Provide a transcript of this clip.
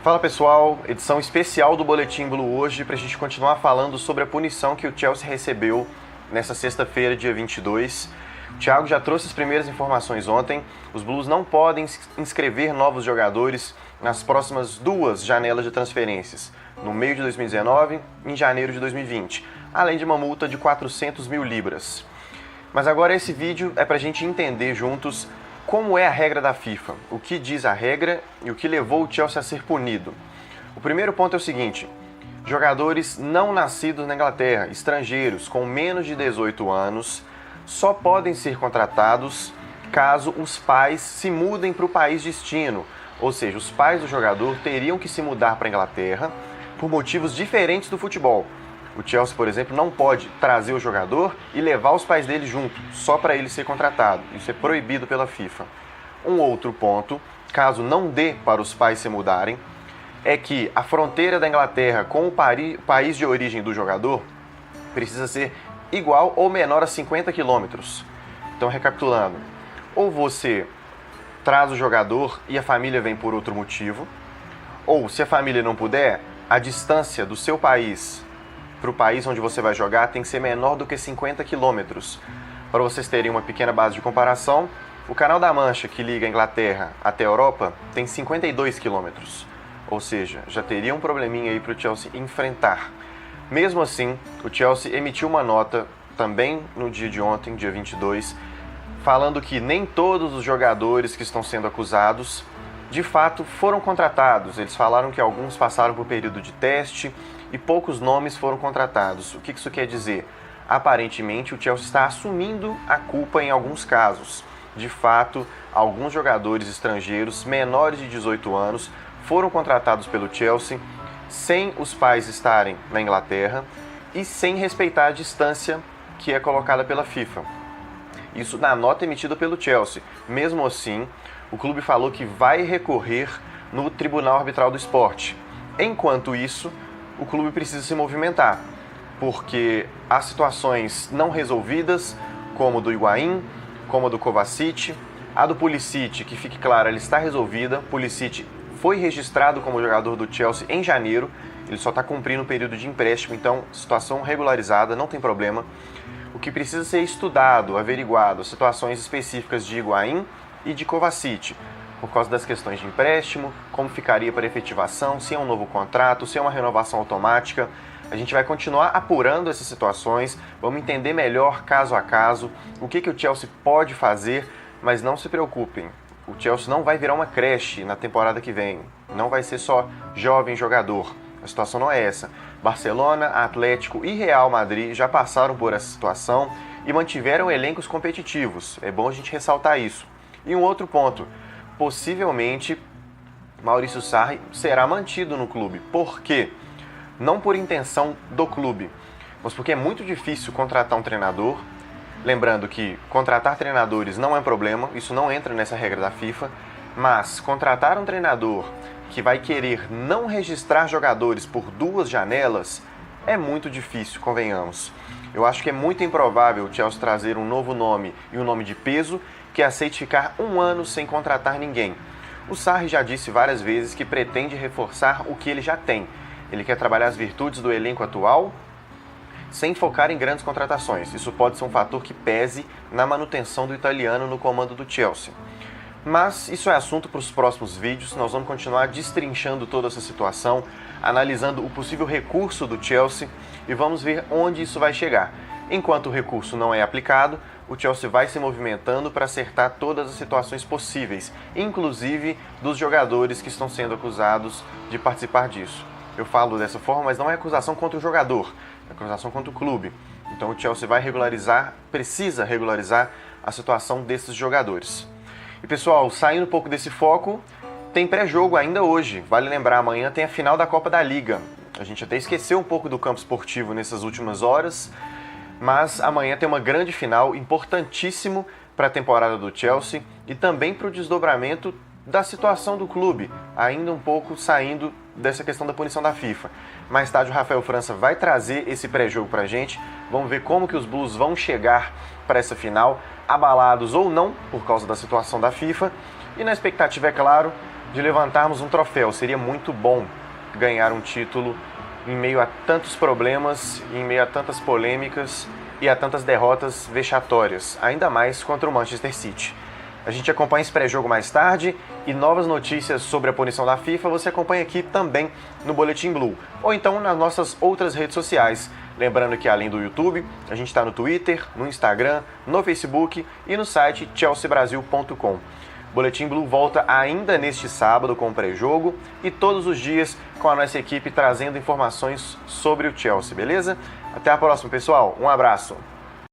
Fala pessoal, edição especial do Boletim Blue hoje para a gente continuar falando sobre a punição que o Chelsea recebeu nessa sexta-feira, dia 22. O Thiago já trouxe as primeiras informações ontem. Os Blues não podem inscrever novos jogadores nas próximas duas janelas de transferências, no meio de 2019 e em janeiro de 2020, além de uma multa de 400 mil libras. Mas agora esse vídeo é para a gente entender juntos como é a regra da FIFA, o que diz a regra e o que levou o Chelsea a ser punido. O primeiro ponto é o seguinte: jogadores não nascidos na Inglaterra, estrangeiros com menos de 18 anos, só podem ser contratados caso os pais se mudem para o país destino, ou seja, os pais do jogador teriam que se mudar para a Inglaterra por motivos diferentes do futebol. O Chelsea, por exemplo, não pode trazer o jogador e levar os pais dele junto, só para ele ser contratado. Isso é proibido pela FIFA. Um outro ponto, caso não dê para os pais se mudarem, é que a fronteira da Inglaterra com o país de origem do jogador precisa ser igual ou menor a 50 quilômetros. Então, recapitulando, ou você traz o jogador e a família vem por outro motivo, ou se a família não puder, a distância do seu país para o país onde você vai jogar tem que ser menor do que 50 quilômetros. Para vocês terem uma pequena base de comparação, o Canal da Mancha, que liga a Inglaterra até a Europa, tem 52 quilômetros. Ou seja, já teria um probleminha aí para o Chelsea enfrentar. Mesmo assim, o Chelsea emitiu uma nota também no dia de ontem, dia 22, falando que nem todos os jogadores que estão sendo acusados de fato foram contratados. Eles falaram que alguns passaram por período de teste e poucos nomes foram contratados. O que isso quer dizer? Aparentemente, o Chelsea está assumindo a culpa em alguns casos. De fato, alguns jogadores estrangeiros menores de 18 anos foram contratados pelo Chelsea sem os pais estarem na Inglaterra e sem respeitar a distância que é colocada pela FIFA. Isso na nota emitida pelo Chelsea. Mesmo assim, o clube falou que vai recorrer no Tribunal Arbitral do Esporte. Enquanto isso, o clube precisa se movimentar, porque há situações não resolvidas, como a do Higuaín, como a do Kovacic, a do Pulisic, que fique claro, ela está resolvida. Pulisic foi registrado como jogador do Chelsea em janeiro, ele só está cumprindo o período de empréstimo, então situação regularizada, não tem problema. O que precisa ser estudado, averiguado, situações específicas de Higuaín e de Kovacic, por causa das questões de empréstimo, como ficaria para efetivação, se é um novo contrato, se é uma renovação automática. A gente vai continuar apurando essas situações, vamos entender melhor caso a caso, o que o Chelsea pode fazer, mas não se preocupem, o Chelsea não vai virar uma creche na temporada que vem, não vai ser só jovem jogador, a situação não é essa. Barcelona, Atlético e Real Madrid já passaram por essa situação e mantiveram elencos competitivos, é bom a gente ressaltar isso. E um outro ponto, possivelmente Maurício Sarri será mantido no clube. Por quê? Não por intenção do clube, mas porque é muito difícil contratar um treinador. Lembrando que contratar treinadores não é um problema, isso não entra nessa regra da FIFA, mas contratar um treinador que vai querer não registrar jogadores por duas janelas é muito difícil, convenhamos. Eu acho que é muito improvável o Chelsea trazer um novo nome e um nome de peso que aceite ficar um ano sem contratar ninguém. O Sarri já disse várias vezes que pretende reforçar o que ele já tem. Ele quer trabalhar as virtudes do elenco atual sem focar em grandes contratações. Isso pode ser um fator que pese na manutenção do italiano no comando do Chelsea. Mas isso é assunto para os próximos vídeos. Nós vamos continuar destrinchando toda essa situação, analisando o possível recurso do Chelsea e vamos ver onde isso vai chegar. Enquanto o recurso não é aplicado, o Chelsea vai se movimentando para acertar todas as situações possíveis, inclusive dos jogadores que estão sendo acusados de participar disso. Eu falo dessa forma, mas não é acusação contra o jogador, é acusação contra o clube. Então o Chelsea vai regularizar, precisa regularizar a situação desses jogadores. E pessoal, saindo um pouco desse foco, tem pré-jogo ainda hoje. Vale lembrar, amanhã tem a final da Copa da Liga. A gente até esqueceu um pouco do campo esportivo nessas últimas horas, mas amanhã tem uma grande final, importantíssimo para a temporada do Chelsea e também para o desdobramento da situação do clube, ainda um pouco saindo dessa questão da punição da FIFA. Mais tarde o Rafael França vai trazer esse pré-jogo pra gente, vamos ver como que os Blues vão chegar para essa final, abalados ou não por causa da situação da FIFA, e na expectativa, é claro, de levantarmos um troféu. Seria muito bom ganhar um título em meio a tantos problemas, em meio a tantas polêmicas e a tantas derrotas vexatórias, ainda mais contra o Manchester City. A gente acompanha esse pré-jogo mais tarde e novas notícias sobre a punição da FIFA você acompanha aqui também no Boletim Blue, ou então nas nossas outras redes sociais. Lembrando que além do YouTube, a gente está no Twitter, no Instagram, no Facebook e no site chelseabrasil.com. Boletim Blue volta ainda neste sábado com o pré-jogo e todos os dias com a nossa equipe trazendo informações sobre o Chelsea, beleza? Até a próxima, pessoal. Um abraço.